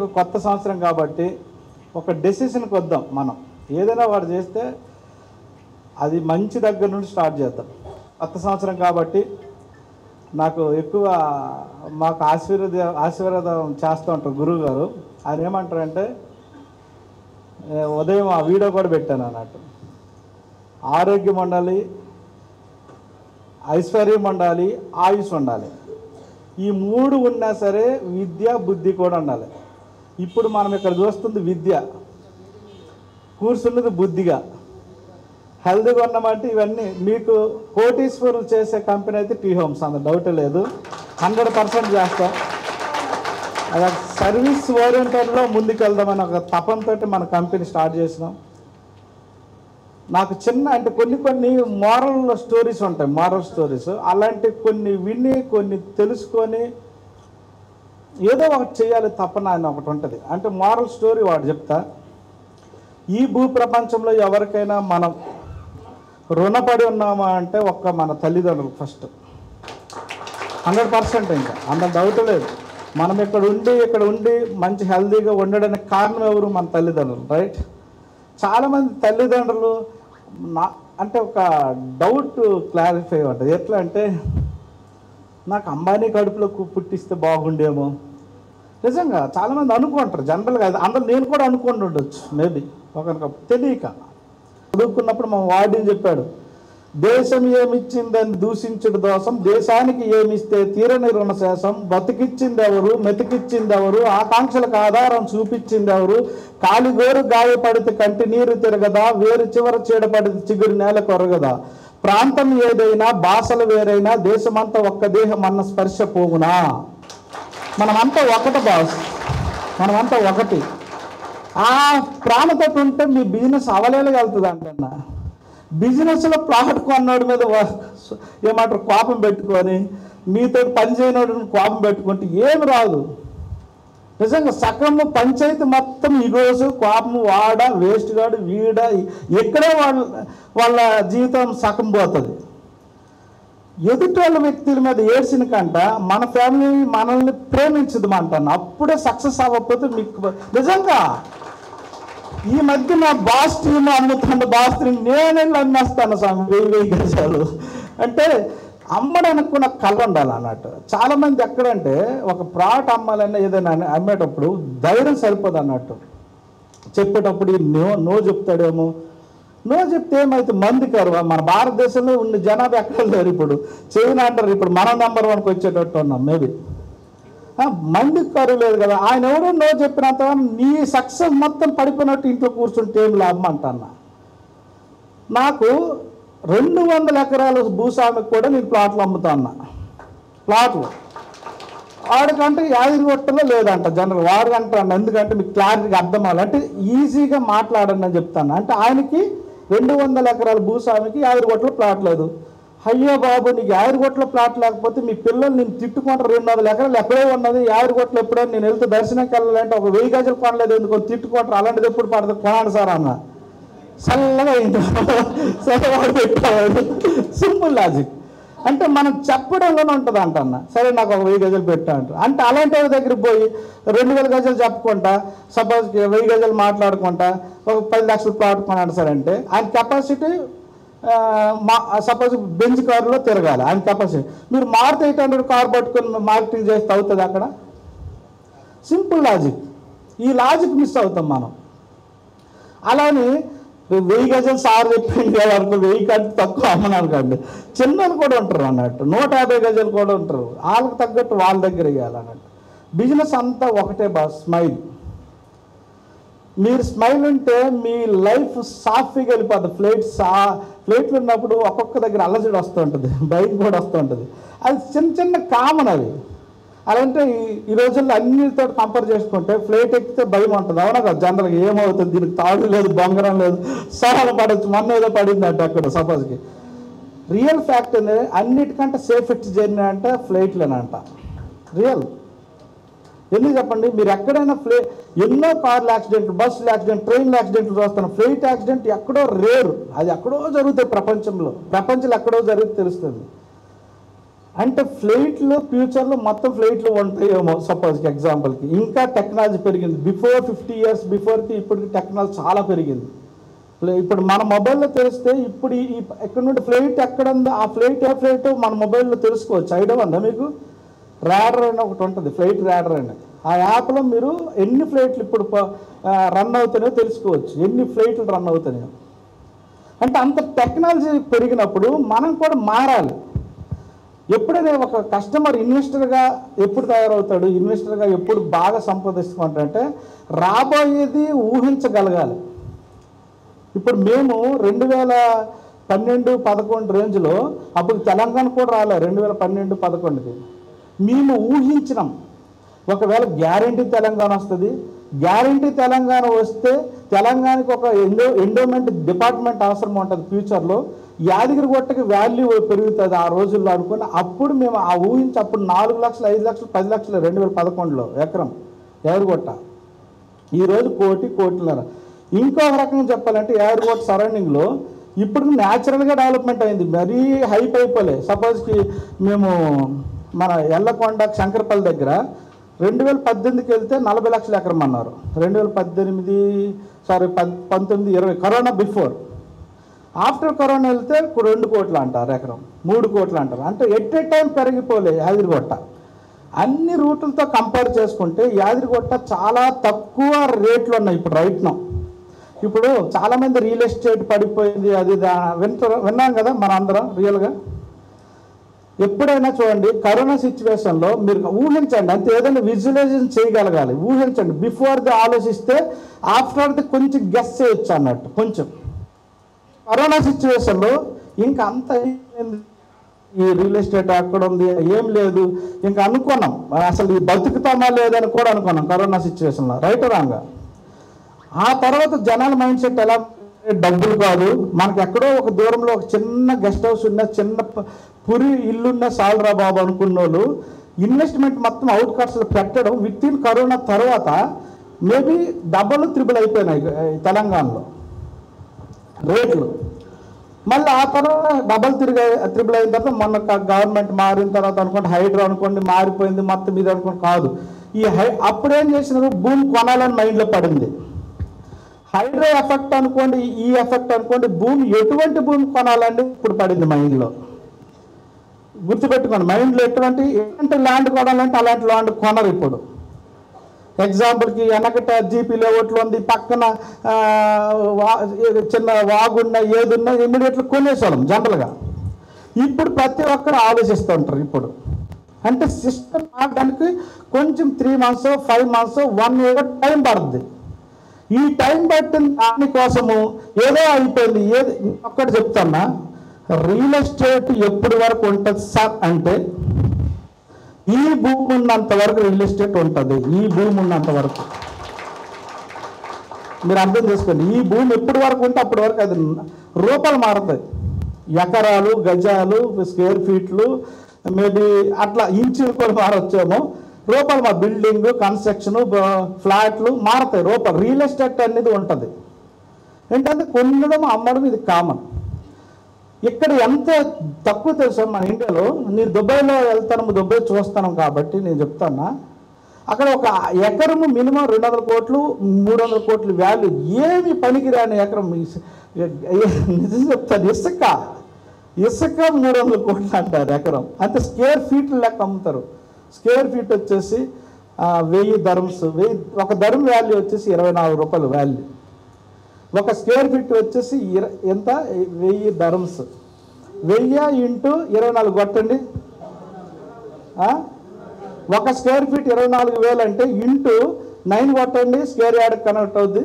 సంవత్సరానికి కొత్త సంవత్సరం కాబట్టి ఒక డెసిషన్కి వద్దాం. మనం ఏదైనా వాడు చేస్తే అది మంచి దగ్గర నుండి స్టార్ట్ చేద్దాం. కొత్త సంవత్సరం కాబట్టి నాకు ఎక్కువ మాకు ఆశీర్వాదం చేస్తూ ఉంటారు గురువు గారు. ఆయన ఏమంటారంటే, ఉదయం ఆ వీడియో కూడా పెట్టాను అన్నట్టు, ఆరోగ్యం ఉండాలి, ఐశ్వర్యం ఉండాలి, ఆయుష్ ఉండాలి. ఈ మూడు ఉన్నా సరే విద్య బుద్ధి కూడా ఉండాలి. ఇప్పుడు మనం ఇక్కడ చూస్తుంది విద్య, కూర్చున్నది బుద్ధిగా. హెల్తీగా ఉన్నామంటే ఇవన్నీ మీకు కోటీశ్వరులు చేసే కంపెనీ అయితే టీ హోమ్స్, అంత డౌటే లేదు, 100% చేస్తాం. అది సర్వీస్ ఓరియంటెడ్లో ముందుకెళ్దామని ఒక తపంతో మన కంపెనీ స్టార్ట్ చేసినాం. నాకు చిన్న అంటే కొన్ని మోరల్ స్టోరీస్ ఉంటాయి, మోరల్ స్టోరీస్ అలాంటి కొన్ని విని కొన్ని తెలుసుకొని ఏదో ఒకటి చేయాలి తపన అని ఒకటి ఉంటుంది. అంటే మోరల్ స్టోరీ వాడు చెప్తా. ఈ భూ ప్రపంచంలో ఎవరికైనా మనం రుణపడి ఉన్నామా అంటే ఒక్క మన తల్లిదండ్రులు ఫస్ట్, 100%. ఇంకా అంత డౌట్ లేదు. మనం ఇక్కడ ఉండి మంచి హెల్తీగా ఉండడానికి కారణం ఎవరు? మన తల్లిదండ్రులు, రైట్? చాలామంది తల్లిదండ్రులు అంటే ఒక డౌట్ క్లారిఫై ఉంటుంది. ఎట్లా అంటే, నాకు అంబానీ కడుపులో పుట్టిస్తే బాగుండేమో. నిజంగా చాలామంది అనుకుంటారు జనరల్గా. అందరూ నేను కూడా అనుకుని ఉండొచ్చు మేబీ, ఒకరికొక తెలియక. చదువుకున్నప్పుడు మా వార్డెన్ చెప్పాడు, దేశం ఏమిచ్చిందని దూషించుడు దోషం, దేశానికి ఏమిస్తే తీరని రుణశేషం, బతికిచ్చింది ఎవరు, మెతికిచ్చింది ఎవరు, ఆకాంక్షలకు ఆధారం చూపించింది ఎవరు, కాలిగోరు గాయపడితే కంటి నీరు తిరగదా, వేరు చివర చీడపడితే చిగురు నేల కొరగదా, ప్రాంతం ఏదైనా భాషలు వేరైనా దేశమంతా ఒక్క దేహం అన్న స్పర్శ పోగునా. మనమంతా ఒకటి బాస్, మనమంతా ఒకటి. ఆ ప్రాణతో ఉంటే మీ బిజినెస్ అవలేలుగలుగుతుంది అంటున్నా. బిజినెస్లో ప్లాట్ కొన్నాడు మీద ఏమంటారు కోపం పెట్టుకొని, మీతో పని చేయనోడు కోపం పెట్టుకుంటే ఏమి రాదు. నిజంగా సగము పంచాయతీ మొత్తం ఈరోజు కోపం, వాడ వేస్ట్ గాడు వీడ, ఎక్కడే వాళ్ళ జీవితం సగం పోతుంది. ఎదుటి వాళ్ళ వ్యక్తుల మీద ఏడ్చిన కంట మన ఫ్యామిలీ మనల్ని ప్రేమించదు అంటాను. అప్పుడే సక్సెస్ అవ్వకపోతే మీకు నిజంగా ఈ మధ్య నా బాస్ టీమ్ అమ్ముతున్న బాస్ టీమ్ నేనే అమ్మేస్తాను స్వామి 1000 గజాలు అంటే అమ్మడానికి కూడా కళ ఉండాలి అన్నట్టు. చాలామంది ఎక్కడంటే ఒక ప్లాట్ అమ్మాలన్నా ఏదైనా అమ్మేటప్పుడు ధైర్యం సరిపోదు అన్నట్టు. చెప్పేటప్పుడు నో చెప్తాడేమో, నో చెప్తే ఏమైతే మంది కారు. మన భారతదేశంలో ఉన్న జనాభా ఎక్కడ లేరు. ఇప్పుడు చైనా అంటారు, ఇప్పుడు మనం నెంబర్ 1కి వచ్చేటట్టు ఉన్నాం మేబీ. మందికి కరువు లేదు కదా. ఆయన ఎవరో నో చెప్పినంత నీ సక్సెస్ మొత్తం పడిపోయినట్టు ఇంట్లో కూర్చుంటే ఏం లాభం అంటన్నా. నాకు 200 ఎకరాల భూస్వామికి కూడా నేను ప్లాట్లు అమ్ముతా అన్నా. ప్లాట్లు వాడికంటే యాదగిరిగుట్టలో లేదంట జనరల్, వాడు అంటాను. ఎందుకంటే మీకు క్లారిటీగా అర్థం అవ్వాలంటే ఈజీగా మాట్లాడండి అని చెప్తాను. అంటే ఆయనకి 200 ఎకరాల భూస్వామికి యాదగిరిగుట్టలో ప్లాట్ లేదు. అయ్యో బాబు, నీకు యాదగిరిగుట్టలో ప్లాట్ లేకపోతే మీ పిల్లలు నేను తిట్టుకుంటారు. 200 ఎకరాలు ఎక్కడే ఉన్నది యాదగిరిగుట్టలో. ఎప్పుడైనా నేను వెళ్తే దర్శనంకి వెళ్ళాలంటే ఒక 1000 గజాలు కొనలేదు ఎందుకు తిట్టుకుంటారు. అలాంటిది ఎప్పుడు పడుతుంది, కొనాలి సార్ అన్న. చల్లగా అయింది సరే వాడు పెట్టాడు. Simple logic. అంటే మనం చెప్పడంలోనే ఉంటుంది అంటన్న. సరే నాకు ఒక 1000 గజాలు పెట్టా అంటారు. అంటే అలాంటి వాళ్ళ దగ్గరికి పోయి 2000 గజాలు చెప్పుకుంటా, సపోజ్ 1000 గజాలు మాట్లాడుకుంటా ఒక 10 లక్షలు ప్లాట్ కొనాడు సార్ అంటే ఆయన కెపాసిటీ సపోజ్ బెంజ్ కారులో తిరగాలి ఆయన కెపాసిటీ. మీరు మారుతి 800 కారు పట్టుకొని మార్కెటింగ్ చేస్తే అవుతుంది అక్కడ? Simple logic. ఈ లాజిక్ మిస్ అవుతాం మనం. అలానే 1000 గజాలు సార్ చెప్పింది వరకు 1000 కంటే తక్కువ అమ్మనాలు కండి. చిన్నలు కూడా ఉంటారు అన్నట్టు, 150 గజాలు కూడా ఉంటారు. వాళ్ళకి తగ్గట్టు వాళ్ళ దగ్గర ఇవ్వాలన్నట్టు. బిజినెస్ అంతా ఒకటే బాస్, స్మైల్. మీరు స్మైల్ ఉంటే మీ లైఫ్ సాఫీగా వెళ్ళిపోతుంది. ఫ్లైట్లు ఉన్నప్పుడు ఒక్కొక్క దగ్గర అల్లజడి వస్తూ ఉంటుంది, బైక్ కూడా వస్తూ ఉంటుంది. అది చిన్న కామన్ అవి. అలాంటే ఈ రోజుల్లో అన్నిటితో కంపేర్ చేసుకుంటే ఫ్లైట్ ఎక్కితే భయం ఉంటుంది. అవునా కదా? జనరల్గా ఏమవుతుంది, దీనికి తాడు లేదు, బొంగరం లేదు, సహాయం పడవచ్చు. మొన్న ఏదో పడింది అంటే అక్కడ సపోజ్కి. రియల్ ఫ్యాక్ట్ అనేది అన్నిటికంటే సేఫెస్ట్ జర్నీ అంటే ఫ్లైట్లేనంట. రియల్. ఎందుకు చెప్పండి? మీరు ఎక్కడైనా ఎన్నో కార్ల యాక్సిడెంట్లు, బస్సుల యాక్సిడెంట్, ట్రైన్ల యాక్సిడెంట్లు చూస్తాను. ఫ్లైట్ యాక్సిడెంట్ ఎక్కడో రేరు, అది ఎక్కడో జరుగుతాయి. ప్రపంచంలో ఎక్కడో జరిగితే తెలుస్తుంది. అంటే ఫ్లైట్లు ఫ్యూచర్లో మొత్తం ఫ్లైట్లు ఉంటాయేమో సపోజ్కి ఎగ్జాంపుల్కి. ఇంకా టెక్నాలజీ పెరిగింది. బిఫోర్ 50 years బిఫోర్కి ఇప్పటికి టెక్నాలజీ చాలా పెరిగింది. ఇప్పుడు మన మొబైల్లో తెలిస్తే ఇప్పుడు ఈ ఎక్కడ నుండి ఫ్లైట్ ఎక్కడ ఉందో ఆ ఫ్లైట్ ఏ ఫ్లైట్ మన మొబైల్లో తెలుసుకోవచ్చు. ఐడియా ఉందా మీకు? ర్యాడర్ అని ఒకటి ఉంటుంది, ఫ్లైట్ ర్యాడర్ అని. ఆ యాప్లో మీరు ఎన్ని ఫ్లైట్లు ఇప్పుడు రన్ అవుతున్నాయో తెలుసుకోవచ్చు, ఎన్ని ఫ్లైట్లు రన్ అవుతున్నాయో. అంటే అంత టెక్నాలజీ పెరిగినప్పుడు మనం కూడా మారాలి. ఎప్పుడైనా ఒక కస్టమర్ ఇన్వెస్టర్గా ఎప్పుడు తయారవుతాడు, ఇన్వెస్టర్గా ఎప్పుడు బాగా సంపాదిస్తామంటే రాబోయేది ఊహించగలగాలి. ఇప్పుడు మేము 2012-11 రేంజ్లో, అప్పుడు తెలంగాణ కూడా రాలే 2012-11కి, మేము ఊహించినాం ఒకవేళ గ్యారంటీ తెలంగాణ వస్తుంది, గ్యారంటీ తెలంగాణ వస్తే తెలంగాణకి ఒక ఎండోమెంట్ డిపార్ట్మెంట్ అవసరం ఉంటుంది ఫ్యూచర్లో, యాదగిరిగుట్టకి వాల్యూ పెరుగుతుంది ఆ రోజుల్లో అనుకుని అప్పుడు మేము ఆ ఊహించి అప్పుడు 4 లక్షలు 5 లక్షలు 10 లక్షలు 2011లో ఎకరం యాదగిరిగుట్ట. ఈరోజు 1 కోటిన్నర. ఇంకొక రకంగా చెప్పాలంటే యాదగిరిగుట్ట సరౌండింగ్లో ఇప్పుడు న్యాచురల్గా డెవలప్మెంట్ అయింది, మరీ హైప్ అయిపోలే. సపోజ్కి మేము మన ఎల్లకొండ శంకరపల్లి దగ్గర 2018కి వెళ్తే 40 లక్షల ఎకరం అన్నారు. 2019 20 కరోనా బిఫోర్. ఆఫ్టర్ కరోనా వెళ్తే 2 కోట్లు అంటారు ఎకరం, 3 కోట్లు అంటారు. అంటే ఎట్ ఏ టైం పెరిగిపోలే యాదగిరిగుట్ట. అన్ని రూట్లతో కంపేర్ చేసుకుంటే యాదగిరిగుట్ట చాలా తక్కువ రేట్లు ఉన్నాయి ఇప్పుడు రైట్ నౌ. ఇప్పుడు చాలామంది రియల్ ఎస్టేట్ పడిపోయింది అది విన్నాం కదా మన అందరం రియల్గా. ఎప్పుడైనా చూడండి కరోనా సిచ్యువేషన్లో మీరు ఊహించండి, అంతే ఏదైనా విజువలైజేషన్ చేయగలగాలి. ఊహించండి, బిఫోర్ది ఆలోచిస్తే ఆఫ్టర్ది కొంచెం గెస్ చేయొచ్చు అన్నట్టు. కొంచెం కరోనా సిచ్యువేషన్లో ఇంకా అంత ఈ రియల్ ఎస్టేట్ అక్కడ ఉంది ఏం లేదు ఇంకా అనుకున్నాం, అసలు ఈ బతుకుతామా లేదని కూడా అనుకున్నాం కరోనా సిచ్యువేషన్లో, రైట్ రాంగా. ఆ తర్వాత జనాల మైండ్ సెట్ ఎలా, డబ్బులు కాదు మనకి, ఎక్కడో ఒక దూరంలో ఒక చిన్న గెస్ట్ హౌస్ ఉన్న చిన్న పురి ఇల్లున్న సాల్రా బాబు అనుకున్న వాళ్ళు ఇన్వెస్ట్మెంట్ మొత్తం అవుట్ కట్స్లో పెట్టడం విత్ ఇన్ కరోనా తర్వాత మేబీ డబల్ త్రిబుల్ అయిపోయినాయి తెలంగాణలో రేట్లు. మళ్ళీ ఆ తర్వాత త్రిబుల్ అయిన తర్వాత మొన్న గవర్నమెంట్ మారిన తర్వాత అనుకోండి హైడ్రో అనుకోండి మారిపోయింది మొత్తం ఇది అనుకోండి కాదు. అప్పుడేం చేసినారు, భూమి కొనాలని మైండ్లో పడింది. హైడ్రో ఎఫెక్ట్ అనుకోండి, ఈ ఎఫెక్ట్ అనుకోండి, భూమి ఎటువంటి భూమి కొనాలని ఇప్పుడు పడింది మైండ్లో. గుర్తుపెట్టుకోండి, మైండ్లో ఎటువంటి ల్యాండ్ కొనాలంటే అలాంటి ల్యాండ్ కొనరు ఇప్పుడు. ఎగ్జాంపుల్కి వెనకట జీపీ లేఅవుట్లు ఉంది, పక్కన చిన్న వాగున్నా ఏదున్నా ఇమ్మీడియట్గా కొనేసేవాళ్ళం జనరల్గా. ఇప్పుడు ప్రతి ఒక్కరు ఆలోచిస్తూ ఉంటారు ఇప్పుడు. అంటే సిస్టమ్ ఆడడానికి కొంచెం 3 months 5 months 1 year టైం పడుతుంది. ఈ టైం పట్టిన దానికోసము ఏదో అయిపోయింది. ఏది ఒక్కటి చెప్తున్నా, రియల్ ఎస్టేట్ ఎప్పటి వరకు ఉంటుంది సార్ అంటే ఈ భూమి ఉన్నంత వరకు రియల్ ఎస్టేట్ ఉంటుంది. ఈ భూమి ఉన్నంత వరకు మీరు అర్థం చేసుకోండి. ఈ భూమి ఎప్పటి వరకు ఉంటే అప్పటి వరకు అది రూపాయలు మారుతాయి. ఎకరాలు, గజాలు, స్క్వేర్ ఫీట్లు, మేబీ అట్లా ఇంచులు కూడా మారొచ్చేమో. రూపాయలు మా బిల్డింగ్ కన్స్ట్రక్షన్ ఫ్లాట్లు మారుతాయి రూపాయలు. రియల్ ఎస్టేట్ అనేది ఉంటుంది. ఏంటంటే కొనడం అమ్మడం ఇది కామన్. ఇక్కడ ఎంత తక్కువ తెలుసా మన ఇండియాలో. నేను దుబాయ్లో వెళ్తాను, దుబాయ్ చూస్తాను కాబట్టి నేను చెప్తాను, అక్కడ ఒక ఎకరము మినిమం 200 కోట్లు 300 కోట్లు వాల్యూ. ఏమి పనికిరాని ఎకరం, నిజం చెప్తాను, ఇసుక 300 కోట్లు అంటారు ఎకరం. అంటే స్క్వేర్ ఫీట్లు లెక్క అమ్ముతారు. స్క్వేర్ ఫీట్ వచ్చేసి 1000 dirhams. ఒక ధర్మ వాల్యూ వచ్చేసి 24 రూపాయలు వాల్యూ. ఒక స్క్వేర్ ఫీట్ వచ్చేసి ఎంత, 1000 dirhams. 1000 × 24 కొట్టండి. ఒక స్క్వేర్ ఫీట్ 24,000 అంటే ఇంటూ 9 కొట్టండి, స్క్వేర్ యార్డ్ కనెక్ట్ అవుద్ది.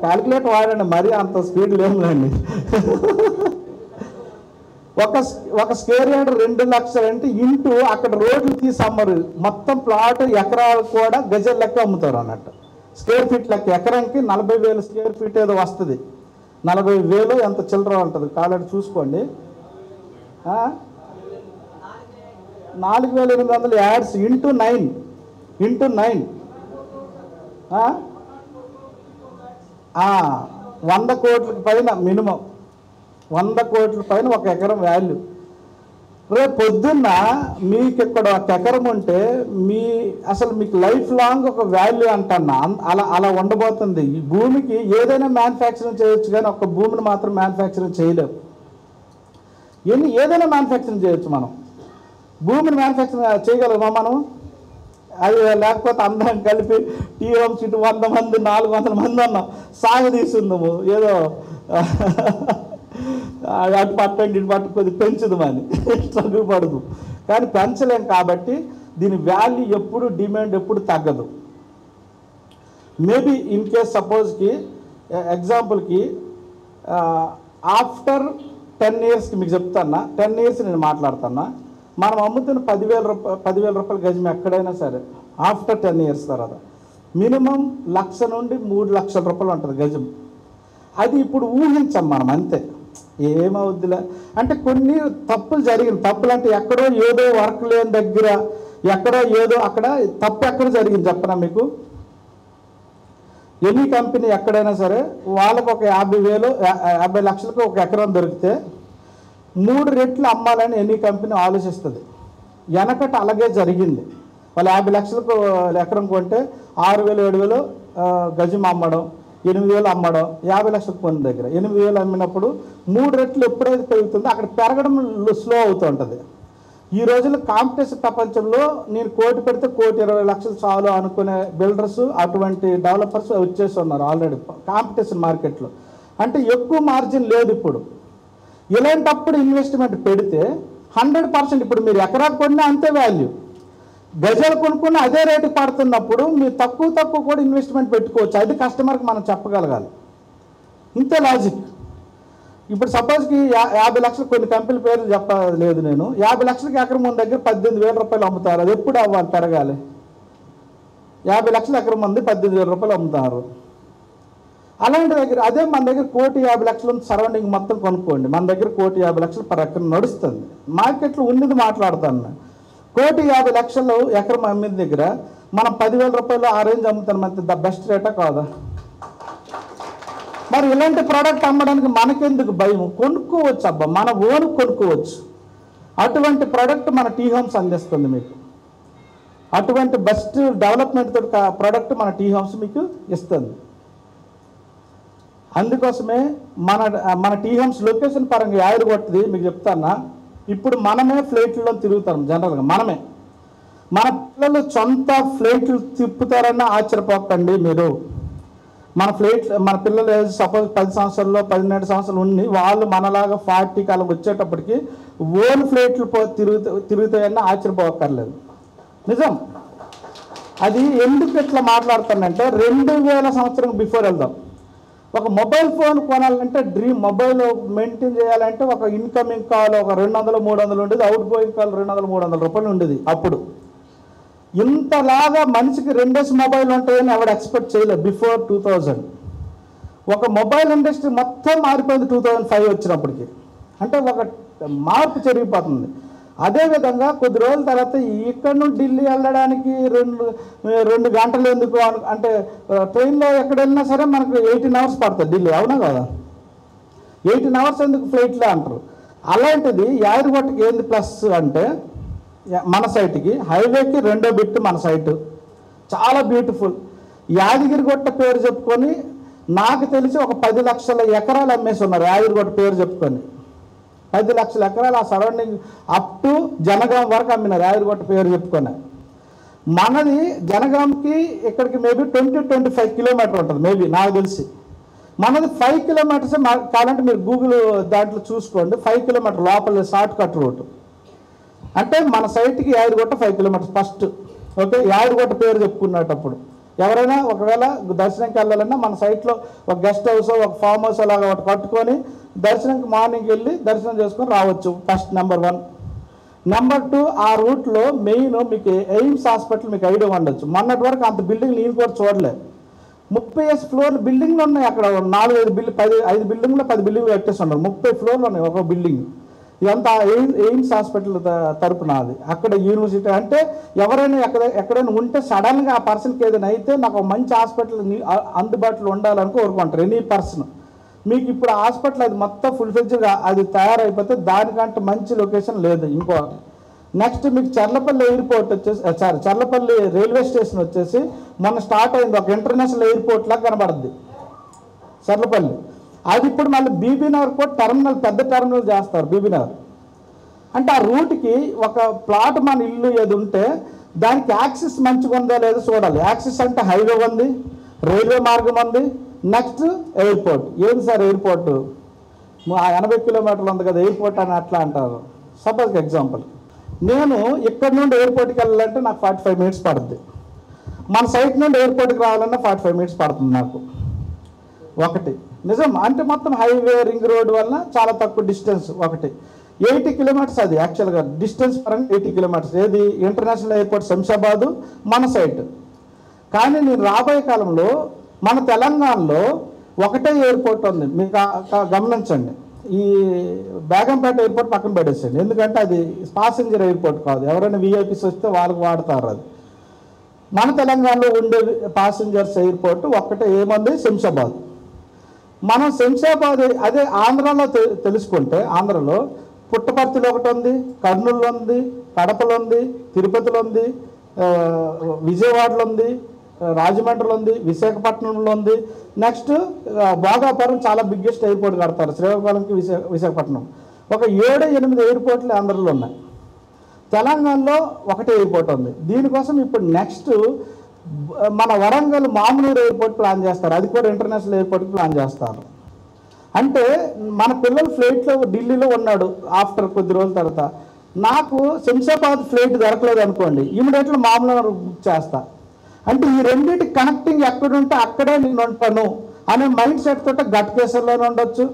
క్యాలిక్యులేటర్ వాడండి, మరీ అంత స్పీడ్ లేదండి. ఒక స్క్వేర్ యార్డ్ 2 లక్షలు అంటే ఇంటూ అక్కడ రోడ్లు తీసి అమ్మరు, మొత్తం ప్లాట్ ఎకరాలు కూడా గజల్ లెక్క అమ్ముతారు అన్నట్టు. స్క్వేర్ ఫీట్ లెక్క ఎకరానికి 40,000 స్క్వేర్ ఫీట్ ఏదో వస్తుంది. 40,000 ఎంత చిల్లర ఉంటుంది కాలేడు చూసుకోండి. 4,800 యాడ్స్ ఇంటూ 9 100 కోట్లకి పైన మినిమం 100 కోట్ల పైన 1 ఎకరం వాల్యూ. రేపు పొద్దున్న మీకు ఇక్కడ 1 ఎకరం ఉంటే అసలు మీకు లైఫ్ లాంగ్ ఒక వాల్యూ అంటన్నా. అలా ఉండబోతుంది. ఈ భూమికి ఏదైనా మ్యానుఫ్యాక్చరింగ్ చేయొచ్చు, కానీ ఒక భూమిని మాత్రం మ్యానుఫ్యాక్చరింగ్ చేయలేము. ఏదైనా మ్యానుఫ్యాక్చరింగ్ చేయొచ్చు. మనం భూమిని మ్యానుఫ్యాక్చరింగ్ చేయగలమా మనం? అది లేకపోతే అందరం కలిపి టీ హోమ్స్ ఇటు 100 మంది 400 మంది ఉన్నాం, సాగదీస్తున్నాము, ఏదో అటు పట్టండి ఇటు పట్టు కొద్ది పెంచుదామని చదువుపడదు. కానీ పెంచలేం. కాబట్టి దీని వాల్యూ ఎప్పుడు, డిమాండ్ ఎప్పుడు తగ్గదు. మేబీ ఇన్ కేస్ సపోజ్కి ఎగ్జాంపుల్కి ఆఫ్టర్ 10 ఇయర్స్కి మీకు చెప్తాన్నా, 10 ఇయర్స్ నేను మాట్లాడుతున్నా, మనం అమ్ముతున్న 10,000 రూపాయల గజం ఎక్కడైనా సరే ఆఫ్టర్ 10 ఇయర్స్ తర్వాత మినిమం 1,00,000 నుండి 3,00,000 రూపాయలు ఉంటుంది గజం. అది ఇప్పుడు ఊహించాం మనం, అంతే. ఏమవుద్దిలే అంటే కొన్ని తప్పులు జరిగింది. తప్పులు అంటే ఎక్కడో ఏదో వర్క్ లేని దగ్గర ఎక్కడో ఏదో అక్కడ తప్పు ఎక్కడ జరిగింది చెప్పనా మీకు? ఎనీ కంపెనీ ఎక్కడైనా సరే వాళ్ళకు ఒక 50 లక్షలకు 1 ఎకరం దొరికితే 3 రెట్లు అమ్మాలని ఎనీ కంపెనీ ఆలోచిస్తుంది. వెనకట అలాగే జరిగింది. వాళ్ళు 50 లక్షలకు ఎకరం కొంటే 6,000 7,000 గజం అమ్మడం, 8,000 అమ్మడం, 50 లక్షలకు కొన్ని దగ్గర 8,000 అమ్మినప్పుడు 3 రెట్లు ఎప్పుడైతే పెరుగుతుందో అక్కడ పెరగడం స్లో అవుతూ ఉంటుంది. ఈ రోజుల్లో కాంపిటీషన్ ప్రపంచంలో నేను 1 కోటి పెడితే 1,20,00,000 చాలు అనుకునే బిల్డర్స్, అటువంటి డెవలపర్స్ వచ్చేసి ఉన్నారు ఆల్రెడీ కాంపిటీషన్ మార్కెట్లో. అంటే ఎక్కువ మార్జిన్ లేదు ఇప్పుడు. ఇలాంటప్పుడు ఇన్వెస్ట్మెంట్ పెడితే 100% ఇప్పుడు మీరు ఎకరాకు కొన్నా అంతే వాల్యూ, గజాలు కొనుక్కున్న అదే రేటుకి పడుతున్నప్పుడు మీరు తక్కువ కూడా ఇన్వెస్ట్మెంట్ పెట్టుకోవచ్చు. అది కస్టమర్కి మనం చెప్పగలగాలి. ఇంతే లాజిక్. ఇప్పుడు సపోజ్కి 50 లక్షలు కొన్ని కంపెనీల పేర్లు చెప్పలేదు నేను. 50 లక్షలకి ఎకరం మన దగ్గర 18,000 రూపాయలు అమ్ముతారు. అది ఎప్పుడు అవ్వాలి? పెరగాలి. 50 లక్షల ఎకరం మంది 18,000 రూపాయలు అమ్ముతారు. అలాంటి దగ్గర అదే మన దగ్గర 1,50,00,000 సరౌండింగ్ మొత్తం కొనుక్కోండి. మన దగ్గర 1,50,00,000 పర్ ఎకరం నడుస్తుంది. మార్కెట్లో ఉన్నది మాట్లాడుతాను. 1,50,00,000 ఎకరం అమ్మిన దగ్గర మనం 10,000 రూపాయలు ఆ రేంజ్ అమ్ముతాం. మనకి ద బెస్ట్ రేటా కాదా? మరి ఇలాంటి ప్రోడక్ట్ అమ్మడానికి మనకెందుకు భయం? కొనుక్కోవచ్చు అబ్బా, మన ఓన్ కొనుక్కోవచ్చు. అటువంటి ప్రోడక్ట్ మన టీ హోమ్స్ అందిస్తుంది మీకు. అటువంటి బెస్ట్ డెవలప్మెంట్ తోటి ప్రోడక్ట్ మన టీ హోమ్స్ మీకు ఇస్తుంది. అందుకోసమే మన టీ హోమ్స్ లొకేషన్ పరంగా యాడ్ కొట్టది మీకు చెప్తానా. ఇప్పుడు మనమే ఫ్లైట్లో తిరుగుతాం జనరల్గా. మన పిల్లలు సొంత ఫ్లైట్లు తిప్పుతారన్న ఆశ్చర్యపోకండి మీరు. మన పిల్లలు సపోజ్ 10 సంవత్సరాల్లో 12 సంవత్సరాలు ఉండి వాళ్ళు మనలాగా 40 కాలం వచ్చేటప్పటికి ఓన్ ఫ్లైట్లు తిరుగుతాయన్న ఆశ్చర్యపోక్కర్లేదు. నిజం. అది ఎందుకు ఇట్లా మాట్లాడుతానంటే 2000 సంవత్సరం బిఫోర్ వెళ్దాం. ఒక మొబైల్ ఫోన్ కొనాలంటే డ్రీమ్. మొబైల్ మెయింటైన్ చేయాలంటే ఒక ఇన్కమింగ్ కాల్ ఒక 200-300 ఉండేది, అవుట్ గోయింగ్ కాల్ 200-300 రూపాయలు ఉండేది. అప్పుడు ఇంతలాగా మనిషికి 2 మొబైల్ ఉంటాయని ఎవడు ఎక్స్పెక్ట్ చేయలేదు బిఫోర్ 2000. ఒక మొబైల్ ఇండస్ట్రీ మొత్తం మారిపోయింది 2005 వచ్చినప్పటికి. అంటే ఒక మార్పు జరిగిపోతుంది. అదేవిధంగా కొద్ది రోజుల తర్వాత ఇక్కడ నుండి ఢిల్లీ వెళ్ళడానికి 2 గంటలు ఎందుకు అంటే ట్రైన్లో ఎక్కడ వెళ్ళినా సరే మనకు 18 అవర్స్ పడుతుంది ఢిల్లీ. అవునా కదా? 18 అవర్స్ ఎందుకు ఫ్లైట్లో అంటారు. అలాంటిది యాదగిరిగుట్టకి ఏంది ప్లస్ అంటే మన సైట్కి హైవేకి 2వ బిట్ మన సైట్ చాలా బ్యూటిఫుల్. యాదగిరిగుట్ట పేరు చెప్పుకొని నాకు తెలిసి ఒక 10 లక్షల ఎకరాలు అమ్మేసి ఉన్నారు. యాదగిరిగుట్ట పేరు చెప్పుకొని 10 లక్షల ఎకరాలు ఆ సరౌండింగ్ అప్ టు జనగాం వరకు అమ్మినారు యాదగిరిగుట్ట పేరు చెప్పుకొని. మనది జనగాంకి ఇక్కడికి మేబీ 20-25 కిలోమీటర్ ఉంటుంది మేబీ నాకు తెలిసి. మనది 5 కిలోమీటర్స్. కావాలంటే మీరు గూగుల్ దాంట్లో చూసుకోండి. 5 కిలోమీటర్ లోపల షార్ట్ కట్ రూట్. అంటే మన సైట్కి Yadagirigutta 5 kilometres first. Okay, Yadagirigutta పేరు చెప్పుకునేటప్పుడు ఎవరైనా ఒకవేళ దర్శనంకి వెళ్ళాలన్నా మన సైట్లో ఒక గెస్ట్ హౌస్ ఒక ఫామ్ హౌస్ అలాగా ఒకటి కట్టుకొని దర్శనంకి మార్నింగ్ వెళ్ళి దర్శనం చేసుకొని రావచ్చు. First number 1. నెంబర్ 2 ఆ రూట్లో మెయిన్ మీకు ఎయిమ్స్ హాస్పిటల్ మీకు ఐడియా ఉండొచ్చు. మొన్నటి వరకు అంత బిల్డింగ్ నేను కూడా చూడలేదు. 30 ఫ్లోర్లు బిల్డింగ్లు ఉన్నాయి అక్కడ. 5 బిల్డింగ్లో 10 బిల్డింగ్లు కట్టేసి ఉన్నారు. 30 ఫ్లోర్లు ఉన్నాయి ఒక బిల్డింగ్. ఇదంతా ఎయిమ్స్ హాస్పిటల్ తరపున. అది అక్కడ యూనివర్సిటీ. అంటే ఎవరైనా ఎక్కడైనా ఉంటే సడన్గా ఆ పర్సన్కి ఏదైనా అయితే నాకు మంచి హాస్పిటల్ అందుబాటులో ఉండాలని కోరుకుంటారు ఎనీ పర్సన్. మీకు ఇప్పుడు హాస్పిటల్ అది మొత్తం ఫుల్ఫిల్గా అది తయారైపోతే దానికంటే మంచి లొకేషన్ లేదు. ఇంకోటి నెక్స్ట్ మీకు చర్లపల్లి ఎయిర్పోర్ట్ వచ్చేసి చర్లపల్లి రైల్వే స్టేషన్ వచ్చేసి మొన్న స్టార్ట్ అయింది, ఒక ఇంటర్నేషనల్ ఎయిర్పోర్ట్ లాగా కనబడుద్ది చర్లపల్లి. అది ఇప్పుడు మళ్ళీ బీబీనగర్ కూడా టెర్మినల్, పెద్ద టెర్మినల్ చేస్తారు బీబీనగర్. అంటే ఆ రూట్కి ఒక ప్లాట్ మన ఇల్లు ఏది ఉంటే దానికి యాక్సెస్ మంచిగా ఉందా లేదో చూడాలి. యాక్సెస్ అంటే హైవే ఉంది, రైల్వే మార్గం ఉంది, నెక్స్ట్ ఎయిర్పోర్ట్. ఏంది సార్ ఎయిర్పోర్ట్ 80 కిలోమీటర్లు ఉంది కదా ఎయిర్పోర్ట్ అని అట్లా అంటారు. సపోజ్ ఎగ్జాంపుల్ నేను ఇక్కడ నుండి ఎయిర్పోర్ట్కి వెళ్ళాలంటే నాకు 45 మినిట్స్ పడుతుంది. మన సైట్ నుండి ఎయిర్పోర్ట్కి రావాలన్నా 45 మినిట్స్ పడుతుంది నాకు. ఒకటి నిజం అంటే మొత్తం హైవే రింగ్ రోడ్ వల్ల చాలా తక్కువ డిస్టెన్స్. ఒకటి 80 కిలోమీటర్స్ అది యాక్చువల్గా డిస్టెన్స్ పరంగా 80 కిలోమీటర్స్. ఏది ఇంటర్నేషనల్ ఎయిర్పోర్ట్ శంషాబాదు మన సైట్. కానీ నేను రాబోయే కాలంలో మన తెలంగాణలో ఒకటే ఎయిర్పోర్ట్ ఉంది. మీకు గమనించండి, ఈ బేగంపేట ఎయిర్పోర్ట్ పక్కన పెట్టేసేయండి, ఎందుకంటే అది పాసెంజర్ ఎయిర్పోర్ట్ కాదు. ఎవరైనా విఐపీస్ వస్తే వాళ్ళకి వాడతారు అది. మన తెలంగాణలో ఉండే పాసెంజర్స్ ఎయిర్పోర్ట్ ఒక్కటే ఏముంది, శంషాబాద్. మనం శంషాబాద్ అదే ఆంధ్రాలో తెలుసుకుంటే ఆంధ్రలో పుట్టపర్తిలో ఒకటి ఉంది, కర్నూలులో ఉంది, కడపలో ఉంది, తిరుపతిలో ఉంది, విజయవాడలో ఉంది, రాజమండ్రిలో ఉంది, విశాఖపట్నంలో ఉంది. నెక్స్ట్ భోగాపురం చాలా బిగ్గెస్ట్ ఎయిర్పోర్ట్ కడతారు, శ్రీకాకుళంకి విశాఖపట్నం. ఒక 7-8 ఎయిర్పోర్ట్లు ఆంధ్రలో ఉన్నాయి. తెలంగాణలో ఒకటే ఎయిర్పోర్ట్ ఉంది. దీనికోసం ఇప్పుడు నెక్స్ట్ మన వరంగల్ మామూలు ఎయిర్పోర్ట్ ప్లాన్ చేస్తారు, అది కూడా ఇంటర్నేషనల్ ఎయిర్పోర్ట్ ప్లాన్ చేస్తారు. అంటే మన పిల్లలు ఫ్లైట్లో ఢిల్లీలో ఉన్నాడు, ఆఫ్టర్ కొద్ది రోజుల తర్వాత నాకు శంషాబాద్ ఫ్లైట్ దొరకలేదు అనుకోండి, ఇమీడియట్గా మామూలు బుక్ చేస్తా. అంటే ఈ రెండింటి కనెక్టింగ్ ఎక్కడుంటే అక్కడే నేను ఉంటాను అనే మైండ్ సెట్ తోటి గట్కేశ్వర్లోనే ఉండొచ్చు,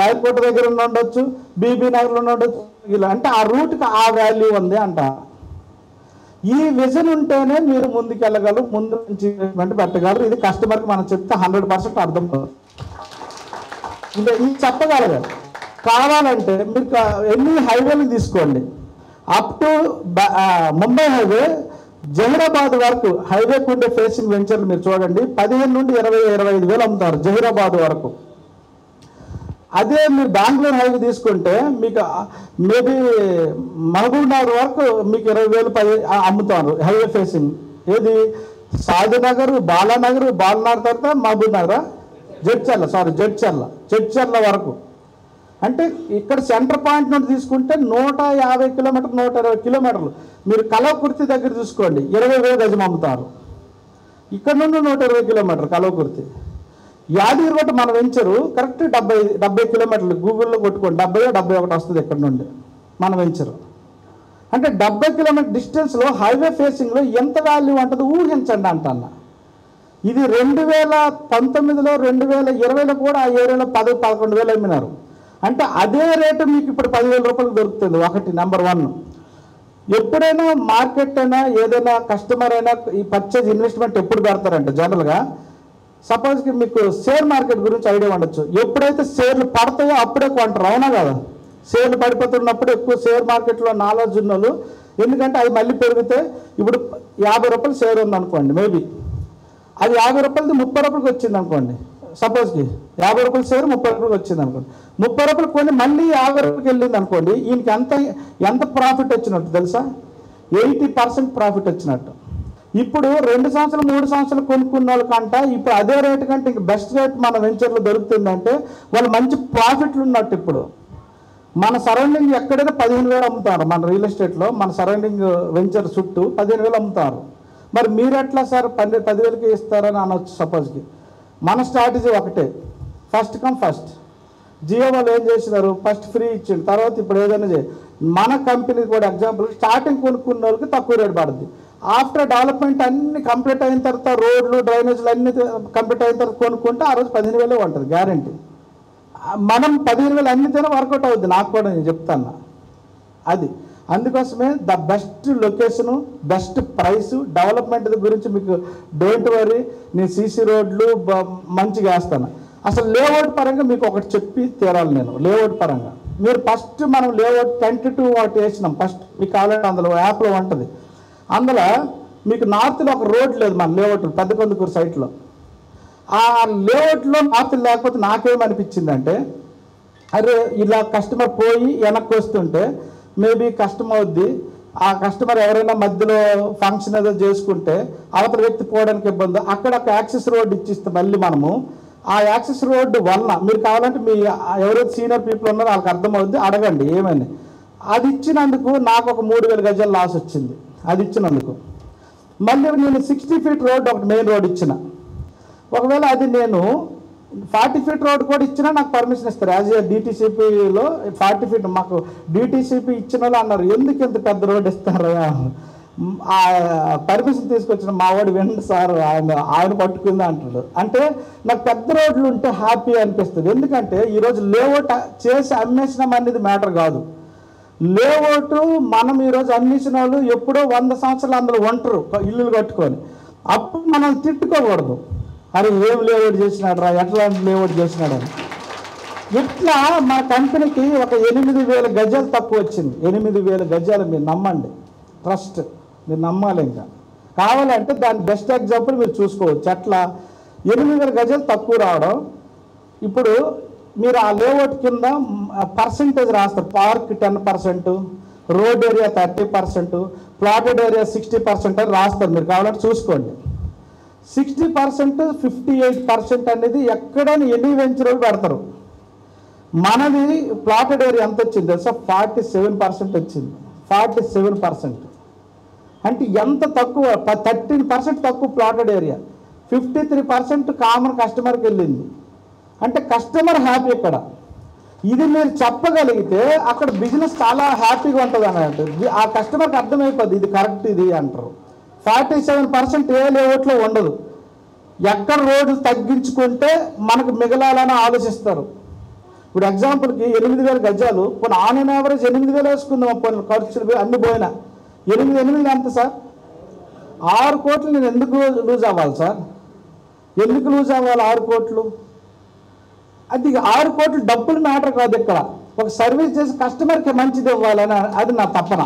ఎయిర్పోర్ట్ దగ్గర ఉండొచ్చు, బీబీ నగర్లో ఉండొచ్చు. ఇలా అంటే ఆ రూట్కి ఆ వాల్యూ ఉంది అంట. ఈ విజన్ ఉంటేనే మీరు ముందుకెళ్ళగలరు, ముందు నుంచి ఇన్వెస్ట్మెంట్ పెట్టగలరు. ఇది కస్టమర్కి మనం చెప్తే 100% అర్థం కాదు. ఇంకా ఇది చెప్పగలగాలి. కావాలంటే మీరు ఎన్ని హైవేలు తీసుకోండి, up to Mumbai highway Zaheerabad వరకు హైవేకు ఉండే ఫేసింగ్ వెంచర్లు మీరు చూడండి, 15 నుండి 20-25 వేలు అమ్ముతారు జహీరాబాద్ వరకు. అదే మీరు బెంగళూరు హైవే తీసుకుంటే మీకు మేబీ మహబూబ్ నగర్ వరకు మీకు 20,000 అమ్ముతారు హైవే ఫేసింగ్. ఏది సాదినగర్, బాలానగర్ తర్వాత మహబూబ్ నగర్, జడ్చర్ల వరకు. అంటే ఇక్కడ సెంటర్ పాయింట్ నుండి తీసుకుంటే 150 కిలోమీటర్ 120 కిలోమీటర్లు. మీరు కలవకుర్తి దగ్గర చూసుకోండి, 20,000 గజం అమ్ముతారు. ఇక్కడ నుండి 120 కిలోమీటర్ కలవకుర్తి. యాదగిరిగుట్ట మన వెంచరు కరెక్ట్ 70 కిలోమీటర్లు. గూగుల్లో కొట్టుకోండి, 70-71 వస్తుంది ఇక్కడ నుండి మన వెంచరు. అంటే 70 కిలోమీటర్ డిస్టెన్స్లో హైవే ఫేసింగ్లో ఎంత వాల్యూ ఉంటుంది ఊహించండి అంటన్నా. ఇది 2019లో 2020లో కూడా ఆ ఏరియాలో 10-11 వేలు అమ్మినారు. అంటే అదే రేటు మీకు ఇప్పుడు 10,000 రూపాయలకు దొరుకుతుంది. ఒకటి నెంబర్ 1. ఎప్పుడైనా మార్కెట్ అయినా ఏదైనా కస్టమర్ అయినా ఈ పర్చేజ్ ఇన్వెస్ట్మెంట్ ఎప్పుడు పెడతారంటే జనరల్గా సపోజ్కి మీకు షేర్ మార్కెట్ గురించి ఐడియా ఉండొచ్చు. ఎప్పుడైతే షేర్లు పడతాయో అప్పుడే కొంటారు, అవునా కదా? షేర్లు పడిపోతున్నప్పుడు ఎక్కువ షేర్ మార్కెట్లో నాలెడ్జ్ ఉన్న వాళ్ళు, ఎందుకంటే అది మళ్ళీ పెరిగితే ఇప్పుడు 50 రూపాయలు షేర్ ఉందనుకోండి, మేబీ అది 50 రూపాయలది 30 రూపాయలకి వచ్చింది అనుకోండి. సపోజ్కి 50 రూపాయల షేర్ 30 రూపాయలకి వచ్చింది అనుకోండి. 30 రూపాయలు కొని మళ్ళీ 50 రూపాయలకి వెళ్ళింది అనుకోండి. ఈయనకి ఎంత ప్రాఫిట్ వచ్చినట్టు తెలుసా? 80% ప్రాఫిట్ వచ్చినట్టు. ఇప్పుడు 2 సంవత్సరాలు 3 సంవత్సరాలు కొనుక్కున్న వాళ్ళకంట ఇప్పుడు అదే రేటు కంటే ఇంక బెస్ట్ రేట్ మన వెంచర్లో దొరుకుతుందంటే వాళ్ళు మంచి ప్రాఫిట్లు ఉన్నట్టు. ఇప్పుడు మన సరౌండింగ్ ఎక్కడైనా 15,000 అమ్ముతారు. మన రియల్ ఎస్టేట్లో మన సరౌండింగ్ వెంచర్ చుట్టూ 15,000 అమ్ముతారు. మరి మీరు ఎట్లా సార్ 10,000కి ఇస్తారని అనొచ్చు సపోజ్కి. మన స్ట్రాటజీ ఒకటే, ఫస్ట్ కమ్ ఫస్ట్. జియో వాళ్ళు ఏం చేసినారు, ఫస్ట్ ఫ్రీ ఇచ్చిండు, తర్వాత ఇప్పుడు ఏదైనా మన కంపెనీ కూడా ఎగ్జాంపుల్ స్టార్టింగ్ కొనుక్కున్న వాళ్ళకి తక్కువ రేటు పడుతుంది. ఆఫ్టర్ డెవలప్మెంట్ అన్ని కంప్లీట్ అయిన తర్వాత రోడ్లు డ్రైనేజ్లు అన్ని కంప్లీట్ అయిన తర్వాత కొనుక్కుంటే ఆ రోజు 15,000 ఉంటుంది గ్యారంటీ. మనం 15,000 అన్నితేనే వర్కౌట్ అవుద్ది. నాకు కూడా నేను చెప్తాను అది. అందుకోసమే the best location, best price, development గురించి మీకు డోంట్ వరీ. నేను సీసీ రోడ్లు మంచిగా వేస్తాను. అసలు లేఅవుట్ పరంగా మీకు ఒకటి చెప్పి తీరాలి నేను. లేఅవుట్ పరంగా మీరు ఫస్ట్ మనం లేఅవుట్ 10-2 ఒకటి వేసినాం. ఫస్ట్ మీకు కావాలంటే అందులో యాప్లో ఉంటుంది. అందులో మీకు నార్త్లో ఒక రోడ్ లేదు మన లేఅవుట్ పెద్దకొందుకూరు సైట్లో. ఆ లేఅవుట్లో ఆఫీస్ లేకపోతే నాకేమనిపించిందంటే, అరే ఇలా కస్టమర్ పోయి వెనక్కి వస్తుంటే మేబీ కష్టం అవుద్ది, ఆ కస్టమర్ ఎవరైనా మధ్యలో ఫంక్షన్ ఏదో చేసుకుంటే అవతల వ్యక్తి పోవడానికి ఇబ్బంది, అక్కడ ఒక యాక్సెస్ రోడ్ ఇచ్చిస్తే మళ్ళీ మనము ఆ యాక్సెస్ రోడ్డు వలన మీరు కావాలంటే మీ ఎవరైతే సీనియర్ పీపుల్ ఉన్నారో వాళ్ళకి అర్థమవుద్ది, అడగండి ఏమని. అది ఇచ్చినందుకు నాకు ఒక 3000 గజాల లాస్ వచ్చింది. అది ఇచ్చినందుకు మళ్ళీ నేను 60 ఫీట్ రోడ్ ఒకటి మెయిన్ రోడ్ ఇచ్చిన, ఒకవేళ అది నేను 40 ఫీట్ రోడ్ కూడా ఇచ్చినా నాకు పర్మిషన్ ఇస్తారు. యాజ్ ఏ డిటీసీపీలో 40 ఫీట్ మాకు డిటీసీపీ ఇచ్చిన వాళ్ళు అన్నారు, ఎందుకు ఇంత పెద్ద రోడ్ ఇస్తారు, ఆ పర్మిషన్ తీసుకొచ్చిన మా వాడు వినండి సార్ ఆయన పట్టుకుంది అంటాడు. అంటే నాకు పెద్ద రోడ్లు ఉంటే హ్యాపీ అనిపిస్తుంది. ఎందుకంటే ఈరోజు లేఅవుట్ చేసి అమ్మేసినాం అనేది మ్యాటర్ కాదు. లేఅవుట్ మనం ఈరోజు అమ్మేసిన వాళ్ళు ఎప్పుడో 100 సంవత్సరాలు అందులో ఉంటారు ఇల్లులు కట్టుకొని, అప్పుడు మనం తిట్టుకోకూడదు, అరే ఏం లేఅవుట్ చేసినాడు రా, ఎట్లాంటి లేఅవుట్ చేసినాడని. ఇట్లా మా కంపెనీకి ఒక 8000 గజాలు తక్కువ వచ్చింది. 8000 గజాలు మీరు నమ్మండి, ట్రస్ట్ మీరు నమ్మాలి. ఇంకా కావాలంటే దాని బెస్ట్ ఎగ్జాంపుల్ మీరు చూసుకోవచ్చు. అట్లా 8000 గజాలు తక్కువ రావడం. ఇప్పుడు మీరు ఆ లేఅవుట్ కింద పర్సంటేజ్ రాస్తారు, park 10%, road area 30%, plotted area 60% అని రాస్తారు. మీరు కావాలంటే చూసుకోండి. 60%, 58% అనేది ఎక్కడైనా ఎన్ని వెంచర్ పెడతారు. మనది ప్లాటెడ్ ఏరియా ఎంత వచ్చింది తెలుసా? 47% వచ్చింది. 47% అంటే ఎంత తక్కువ, 13% తక్కువ ప్లాటెడ్ ఏరియా, 53% కామన్ కస్టమర్కి వెళ్ళింది. అంటే కస్టమర్ హ్యాపీ ఇక్కడ. ఇది మీరు చెప్పగలిగితే అక్కడ బిజినెస్ చాలా హ్యాపీగా ఉంటుంది అన్నట్టు. ఆ కస్టమర్కి అర్థమైపోద్ది ఇది కరెక్ట్ ఇది అంటారు. 47% ఏ లేఅవుట్లో ఉండదు. ఎక్కడ రోడ్డు తగ్గించుకుంటే మనకు మిగలాలని ఆలోచిస్తారు. ఇప్పుడు ఎగ్జాంపుల్కి 8000 గజాలు కొన్ని ఆన్ అండ్ యావరేజ్ 8000 వేసుకుందాం, కొన్ని ఖర్చులు అన్ని పోయినా 8 ఎంత సార్? 6 కోట్లు. నేను ఎందుకు లూజ్ అవ్వాలి సార్? ఎందుకు లూజ్ అవ్వాలి 6 కోట్లు? అది 6 కోట్లు డబ్బులు మ్యాటర్ కాదు. ఇక్కడ ఒక సర్వీస్ చేసి కస్టమర్కి మంచిది ఇవ్వాలని అది నా తపన.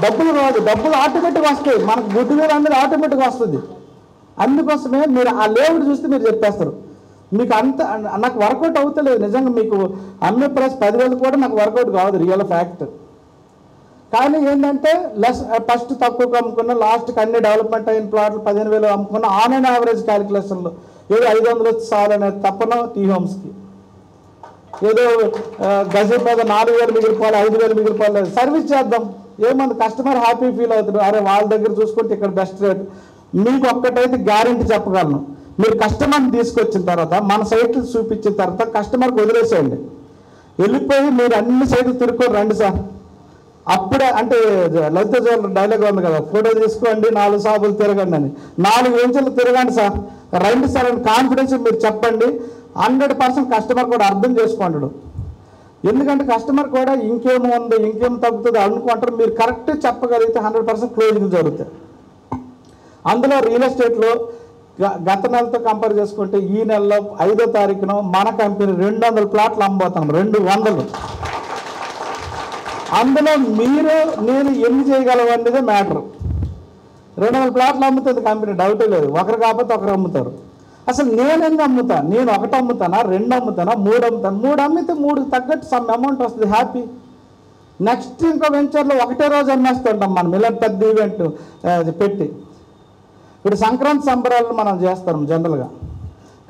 డబ్బులు రాదు, డబ్బులు ఆటోమేటిక్గా వస్తాయి, మనకు గుడ్డు వేలు అనేది ఆటోమేటిక్గా వస్తుంది. అందుకోసమే మీరు ఆ లేఅవుట్ చూస్తే మీరు చెప్పేస్తారు మీకు అంత నాకు వర్కౌట్ అవుతలేదు. నిజంగా మీకు అమ్మే ప్రైస్ 10,000 కూడా నాకు వర్కౌట్ కాదు, రియల్ ఫ్యాక్ట్. కానీ ఏంటంటే ఫస్ట్ తక్కువ అమ్ముకున్న, లాస్ట్కి అన్ని డెవలప్మెంట్ అయిన ప్లాట్లు 15,000 అమ్ముకున్న, ఆన్ అండ్ యావరేజ్ క్యాలిక్యులేషన్లో ఏదో 500 వచ్చి చాలనేది తప్పన టీ హోమ్స్కి. ఏదో గజం మీద 4,000 మిగిలిపోవాలి, 5,000 మిగిలిపోవాలి, సర్వీస్ చేద్దాం. ఏమంది కస్టమర్ హ్యాపీ ఫీల్ అవుతాడు, అరే వాళ్ళ దగ్గర చూసుకుంటే ఇక్కడ బెస్ట్ రేట్. మీకు ఒక్కటైతే గ్యారెంటీ చెప్పగలను, మీరు కస్టమర్ని తీసుకొచ్చిన తర్వాత మన సైట్లు చూపించిన తర్వాత కస్టమర్కి వదిలేసేయండి, వెళ్ళిపోయి మీరు అన్ని సైట్లు తిరుక్కొని రండి సార్. అప్పుడే అంటే లలిత జ్యువెలరీ డైలాగ్ ఉంది కదా, ఫోటో తీసుకోండి 4 షాపులు తిరగండి అని. 4 వెంచర్లు తిరగండి సార్, రండి సార్ అని కాన్ఫిడెన్స్ మీరు చెప్పండి. 100% కస్టమర్ కూడా అర్థం చేసుకుంటాడు. ఎందుకంటే కస్టమర్ కూడా ఇంకేమో ఉంది, ఇంకేం తగ్గుతుంది అనుకుంటారు. మీరు కరెక్ట్ చెప్పగలిగితే 100% క్లోజింగ్ జరుగుతాయి. అందులో రియల్ ఎస్టేట్లో గత నెలతో కంపేర్ చేసుకుంటే ఈ నెలలో 5వ తారీఖున మన కంపెనీ 200 ప్లాట్లు అమ్మబోతాం. 200. అందులో మీరు నేను ఎన్ని చేయగలవు అనేది మ్యాటర్. 200 ప్లాట్లు అమ్ముతుంది కంపెనీ, డౌటే లేదు. ఒకరు కాకపోతే ఒకరు అమ్ముతారు. అసలు నేను ఎన్ని అమ్ముతా? నేను 1 అమ్ముతానా, 2 అమ్ముతానా, 3 అమ్ముతాను? 3 అమ్మితే 3 తగ్గట్టు సమ్ అమౌంట్ వస్తుంది, హ్యాపీ. నెక్స్ట్ ఇంకో వెంచర్లో ఒకటే రోజు అమ్మేస్తుంటాం మనం, ఇలా పెద్ద ఈవెంట్ పెట్టి. ఇప్పుడు సంక్రాంతి సంబరాలను మనం చేస్తాం జనరల్గా.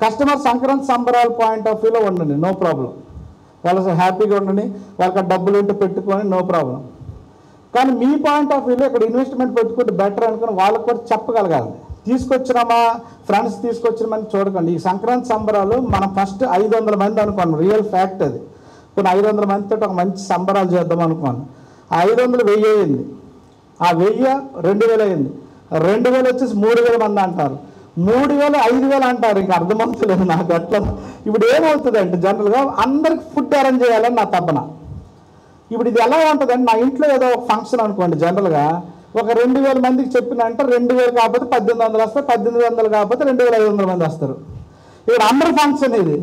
కస్టమర్ సంక్రాంతి సంబరాల పాయింట్ ఆఫ్ వ్యూలో ఉండండి, నో ప్రాబ్లం. వాళ్ళు హ్యాపీగా ఉండండి, వాళ్ళకి డబ్బులు ఉంటే పెట్టుకొని నో ప్రాబ్లం. కానీ మీ పాయింట్ ఆఫ్ వ్యూలో ఇక్కడ ఇన్వెస్ట్మెంట్ పెట్టుకుంటే బెటర్ అనుకుని వాళ్ళకి కూడా చెప్పగలగాలి. తీసుకొచ్చినామా ఫ్రెండ్స్ తీసుకొచ్చినామని చూడకండి. ఈ సంక్రాంతి సంబరాలు మనం ఫస్ట్ 500 మంది అనుకోండి, రియల్ ఫ్యాక్ట్ అది. కొన్ని 500 మందితో ఒక మంచి సంబరాలు చేద్దాం అనుకోండి. ఆ 500 1000 అయింది, ఆ 1000 2000 అయింది, 2000 వచ్చేసి 3000 మంది అంటారు, 3000 5000 అంటారు. ఇంకా అర్థమవుతలేదు నాకు అట్లా. ఇప్పుడు ఏమవుతుంది అంటే జనరల్గా అందరికి ఫుడ్ అరేంజ్ చేయాలని నా తపన. ఇప్పుడు ఇది ఎలా ఉంటుందంటే నా ఇంట్లో ఏదో ఒక ఫంక్షన్ అనుకోండి, జనరల్గా ఒక 2000 మందికి చెప్పినంటే 2000 కాకపోతే 1800 వస్తారు, 1800 కాకపోతే 2500 మంది వస్తారు. ఇప్పుడు అందరి ఫంక్షన్ ఇది,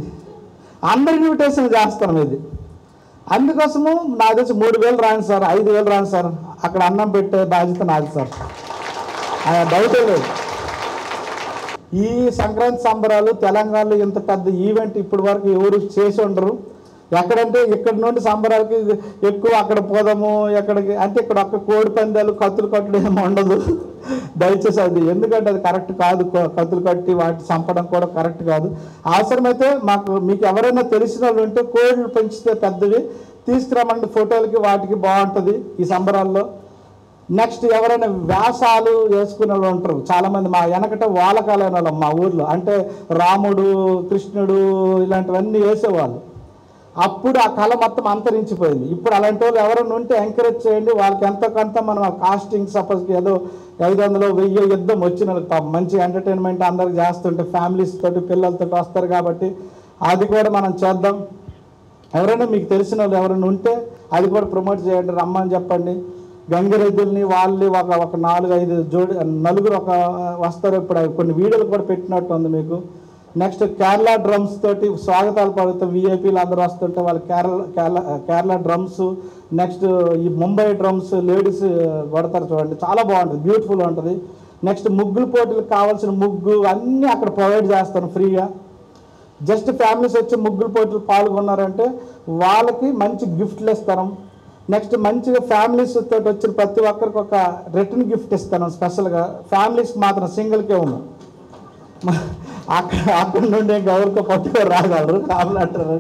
అందరి ఇన్విటేషన్ చేస్తాం ఇది. అందుకోసము నాకు తెలిసి 3000 రాను సార్, 5000 రాను సార్, అక్కడ అన్నం పెట్టే బాధ్యత నాది సార్, డౌటే లేదు. ఈ సంక్రాంతి సంబరాలు తెలంగాణలో ఇంత పెద్ద ఈవెంట్ ఇప్పటి వరకు ఎవరు చేసి ఉండరు. ఎక్కడంటే ఇక్కడ నుండి సంబరాలకి ఎక్కువ అక్కడ పోదాము, ఎక్కడికి అంటే ఇక్కడ ఒక్క కోడి పందాలు కత్తులు కట్టడం ఏమి ఉండదు. దయచేసి అది, ఎందుకంటే అది కరెక్ట్ కాదు. కత్తులు కట్టి వాటి చంపడం కూడా కరెక్ట్ కాదు. అవసరమైతే మీకు ఎవరైనా తెలిసిన వాళ్ళు ఉంటే కోళ్ళు పెంచితే పెద్దవి తీసుకురామండి, ఫోటోలకి వాటికి బాగుంటుంది ఈ సంబరాల్లో. నెక్స్ట్ ఎవరైనా వ్యాసాలు వేసుకునే వాళ్ళు ఉంటారు చాలామంది. మా వెనకట వాలకాలైన వాళ్ళు మా ఊర్లో, అంటే రాముడు కృష్ణుడు ఇలాంటివన్నీ వేసేవాళ్ళు. అప్పుడు ఆ కళ మొత్తం అంతరించిపోయింది. ఇప్పుడు అలాంటి వాళ్ళు ఎవరైనా ఉంటే ఎంకరేజ్ చేయండి. వాళ్ళకి ఎంతో కొంత మనం కాస్టింగ్ సపోజ్కి ఏదో 500 1000 యుద్ధం వచ్చిన మంచి ఎంటర్టైన్మెంట్ అందరికి చేస్తుంటే ఫ్యామిలీస్ తోటి పిల్లలతో వస్తారు కాబట్టి అది కూడా మనం చేద్దాం. ఎవరైనా మీకు తెలిసిన వాళ్ళు ఎవరైనా ఉంటే అది కూడా ప్రమోట్ చేయండి, రమ్మని చెప్పండి. గంగిరెద్దుల్ని వాళ్ళని ఒక 4-5 నలుగురు వస్తారు. ఇప్పుడు కొన్ని వీడియోలు కూడా పెట్టినట్టు ఉంది మీకు. నెక్స్ట్ కేరళ డ్రమ్స్ తోటి స్వాగతాలు పలుకుతాం. విఐపీలు అందరూ వస్తుంటే వాళ్ళు కేరళ డ్రమ్స్, నెక్స్ట్ ఈ ముంబై డ్రమ్స్ లేడీస్ కొడతారు చూడండి, చాలా బాగుంటుంది, బ్యూటిఫుల్ ఉంటుంది. నెక్స్ట్ ముగ్గుల పోటీలకు కావాల్సిన ముగ్గు అన్నీ అక్కడ ప్రొవైడ్ చేస్తాను ఫ్రీగా. జస్ట్ ఫ్యామిలీస్ వచ్చి ముగ్గుల పోటీలు పాల్గొన్నారంటే వాళ్ళకి మంచి గిఫ్ట్లు ఇస్తాను. నెక్స్ట్ మంచిగా ఫ్యామిలీస్ తోటి వచ్చిన ప్రతి ఒక్కరికి ఒక రిటర్న్ గిఫ్ట్ ఇస్తాను స్పెషల్గా. ఫ్యామిలీస్ మాత్రం సింగిల్కే ఉన్నాం. అక్కడ నుండి ఎవరికో పట్టుకొని రాగలరు కావాలంటారు.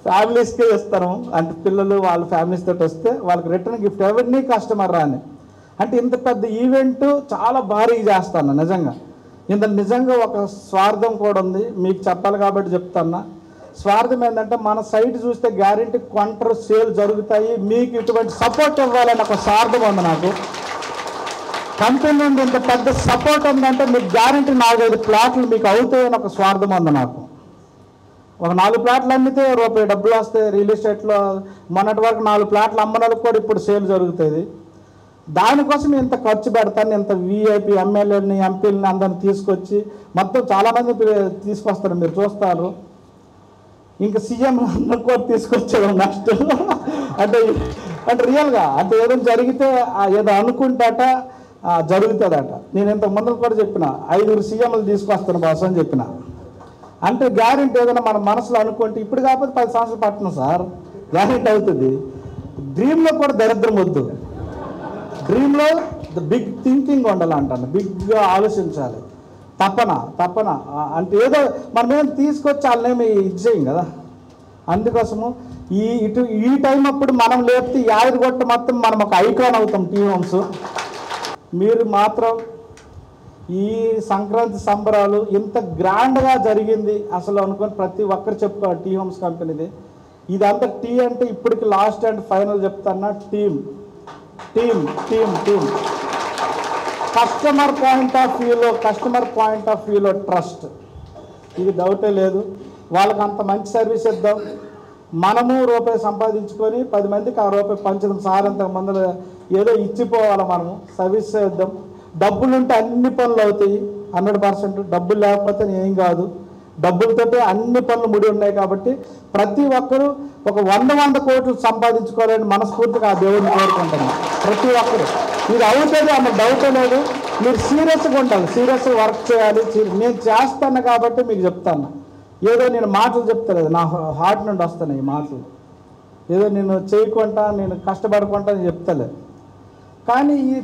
ఫ్యామిలీస్కే ఇస్తాను, అంటే పిల్లలు వాళ్ళ ఫ్యామిలీస్ తోటి వస్తే వాళ్ళకి రిటర్న్ గిఫ్ట్ ఎవరినీ కస్టమర్ రాని. అంటే ఇంత పెద్ద ఈవెంట్ చాలా భారీగా చేస్తాను నిజంగా. ఇంత నిజంగా ఒక స్వార్థం కూడా ఉంది, మీకు చెప్పాలి కాబట్టి చెప్తాను. స్వార్థం ఏంటంటే మన సైట్ చూస్తే గ్యారెంటీ కొంటారు, సేల్ జరుగుతాయి, మీకు ఇటువంటి సపోర్ట్ ఇవ్వాలని ఒక స్వార్థం ఉంది నాకు. కంపెనీ నుండి ఇంత పెద్ద సపోర్ట్ ఉందంటే మీకు గ్యారెంటీ 4-5 ప్లాట్లు మీకు అవుతాయని ఒక స్వార్థం ఉంది నాకు. ఒక 4 ప్లాట్లు అమ్మితే రూపాయి డబ్బులు వస్తాయి. రియల్ ఎస్టేట్లో మొన్నటి వరకు 4 ప్లాట్లు అమ్మడానికి కూడా ఇప్పుడు సేల్ జరుగుతుంది. దానికోసం ఇంత ఖర్చు పెడతాను. ఇంత విఐపి ఎమ్మెల్యేలని ఎంపీలని అందరిని తీసుకొచ్చి మొత్తం చాలామంది తీసుకొస్తారు, మీరు చూస్తారు. ఇంకా సీఎం అందరూ కూడా తీసుకొచ్చాడు నెక్స్ట్. అంటే రియల్గా అంటే ఏదైనా జరిగితే ఏదో అనుకుంటాట జరుగుతుందట. నేను ఇంతకు ముందు కూడా చెప్పిన 5 సీఎంలు తీసుకొస్తాను బాస్ అని చెప్పిన. అంటే గ్యారెంటీ ఏదైనా మన మనసులో అనుకుంటే ఇప్పుడు కాకపోతే 10 సంవత్సరాలు పట్టను సార్, గ్యారెంటీ అవుతుంది. డ్రీమ్లో కూడా దరిద్రం వద్దు, డ్రీమ్లో బిగ్ థింకింగ్ ఉండాలంటాను, బిగ్గా ఆలోచించాలి. తపన అంటే ఏదో మనం ఏం తీసుకొచ్చి వాళ్ళనేమి ఇచ్చేయం కదా. అందుకోసము ఈ టైం అప్పుడు మనం లేపితే యాదగిరిగుట్ట మొత్తం మనం ఒక ఐకాన్ అవుతాం టీ హోమ్స్. మీరు మాత్రం ఈ సంక్రాంతి సంబరాలు ఇంత గ్రాండ్గా జరిగింది అసలు అనుకుని ప్రతి ఒక్కరు చెప్పుకోవాలి టీ హోమ్స్ కంపెనీది. ఇదంతా టీ అంటే ఇప్పటికి లాస్ట్ అండ్ ఫైనల్ చెప్తాన్నా, టీమ్ కస్టమర్ పాయింట్ ఆఫ్ వ్యూలో ట్రస్ట్, ఇది డౌటే లేదు. వాళ్ళకి అంత మంచి సర్వీస్ ఇద్దాం, మనము రూపాయి సంపాదించుకొని 10 మందికి ఆ రూపాయి పంచడం సార్ అంత మందులు ఏదో ఇచ్చిపోవాలి. మనము సర్వీస్ చేద్దాం. డబ్బులు ఉంటే అన్ని పనులు అవుతాయి 100%. డబ్బులు లేకపోతే ఏం కాదు. డబ్బులతో అన్ని పనులు ముడి ఉన్నాయి కాబట్టి ప్రతి ఒక్కరూ ఒక 100 కోట్లు సంపాదించుకోవాలని మనస్ఫూర్తిగా ఆ దేవుడిని కోరుకుంటున్నాను. ప్రతి ఒక్కరు ఇది అవుతుంది అన్న డౌటే లేదు. మీరు సీరియస్గా ఉండాలి, సీరియస్గా వర్క్ చేయాలి. నేను చేస్తాను కాబట్టి మీకు చెప్తాను. ఏదో నేను మాటలు చెప్తలేదు, నా హార్ట్ నుండి వస్తాను ఈ మాటలు. ఏదో నేను చేయకుండా నేను కష్టపడకుండా నేను చెప్తలేదు. కానీ ఈ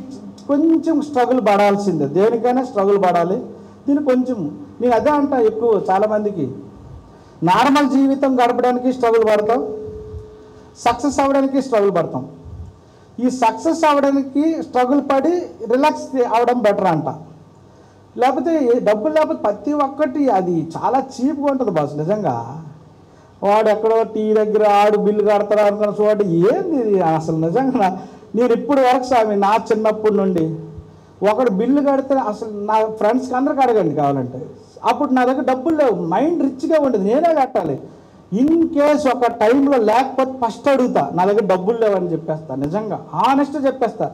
కొంచెం స్ట్రగుల్ పడాల్సిందే, దేనికైనా స్ట్రగుల్ పడాలి. దీన్ని కొంచెం నేను అదే అంటా, ఎక్కువ చాలామందికి నార్మల్ జీవితం గడపడానికి స్ట్రగుల్ పడతాం, సక్సెస్ అవ్వడానికి స్ట్రగుల్ పడతాం. ఈ సక్సెస్ అవ్వడానికి స్ట్రగుల్ పడి రిలాక్స్ అవ్వడం బెటర్ అంట. లేకపోతే డబ్బులు లేకపోతే ప్రతి ఒక్కటి అది చాలా చీప్గా ఉంటుంది బాస్. నిజంగా వాడు ఎక్కడో టీ దగ్గర ఆడు బిల్లు కడతాడు అనుకున్న చూడండి, ఏంది అసలు. నిజంగా నేను ఇప్పుడు వరకు స్వామి నా చిన్నప్పటి నుండి ఒకడు బిల్లు కడితే అసలు నా ఫ్రెండ్స్కి అందరికి అడగండి కావాలంటే, అప్పుడు నా దగ్గర డబ్బులు లేవు, మైండ్ రిచ్గా ఉండేది, నేనే కట్టాలి. ఇన్ కేస్ ఒక టైంలో లేకపోతే ఫస్ట్ అడుగుతా, నా దగ్గర డబ్బులు లేవని చెప్పేస్తా. నిజంగా హానెస్ట్గా చెప్పేస్తా.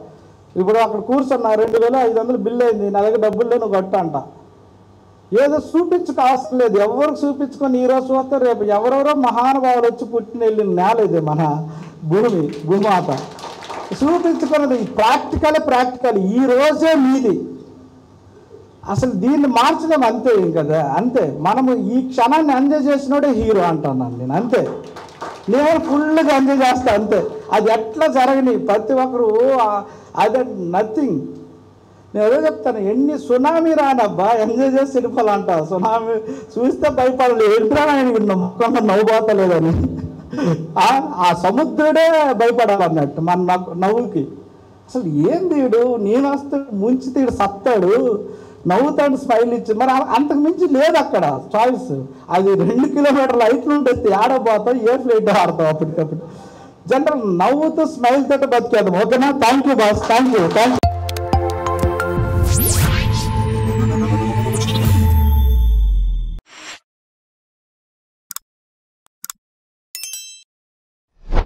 ఇప్పుడు అక్కడ కూర్చున్నా 2500 బిల్లు అయింది, నా దగ్గర డబ్బులు లేవు, నువ్వు కట్టు అంట. ఏదో చూపించుకు అవసరం లేదు, ఎవరికి చూపించుకొని ఈరోజు చూస్తే రేపు ఎవరెవరో మహానుభావులు వచ్చి పుట్టిన వెళ్ళిన నేల ఇది మన భూమాత. చూపించుకున్నది ప్రాక్టికల్ ఈ రోజే మీది. అసలు దీన్ని మార్చడం అంతే కదా, అంతే. మనము ఈ క్షణాన్ని ఎంజాయ్ చేసినోడే హీరో అంటున్నాను నేను, అంతే. నేను ఫుల్గా ఎంజాయ్ చేస్తా, అంతే. అది ఎట్లా జరగని ప్రతి ఒక్కరు అదే నథింగ్. నేను ఏదో చెప్తాను, ఎన్ని సునామీ రానబ్బా ఎంజాయ్ చేసి వెళ్ళిపోవాలంట. సునామీ చూస్తే భయపడలేదు, ఎడుపురాయన మొక్కకుండా నవ్వుపోతలేదని. ఆ సముద్రుడే భయపడాలన్నట్టు మన నవ్వుకి. అసలు ఏం తీడు, నేను వస్తే ముంచి తీడు సత్తాడు, నవ్వుతాడు, స్మైల్ ఇచ్చి. మరి అంతకు మించి లేదు అక్కడ చాయిస్. అది 2 కిలోమీటర్ల హైట్ నుండి వస్తే ఆడపోతాం, ఏ ఫ్లైట్ ఆడతాం అప్పటికప్పుడు. జనరల్ నవ్వుతూ స్మైల్ తోటి బతికేద్దాం. ఓకేనా? Thank you boss, thank you.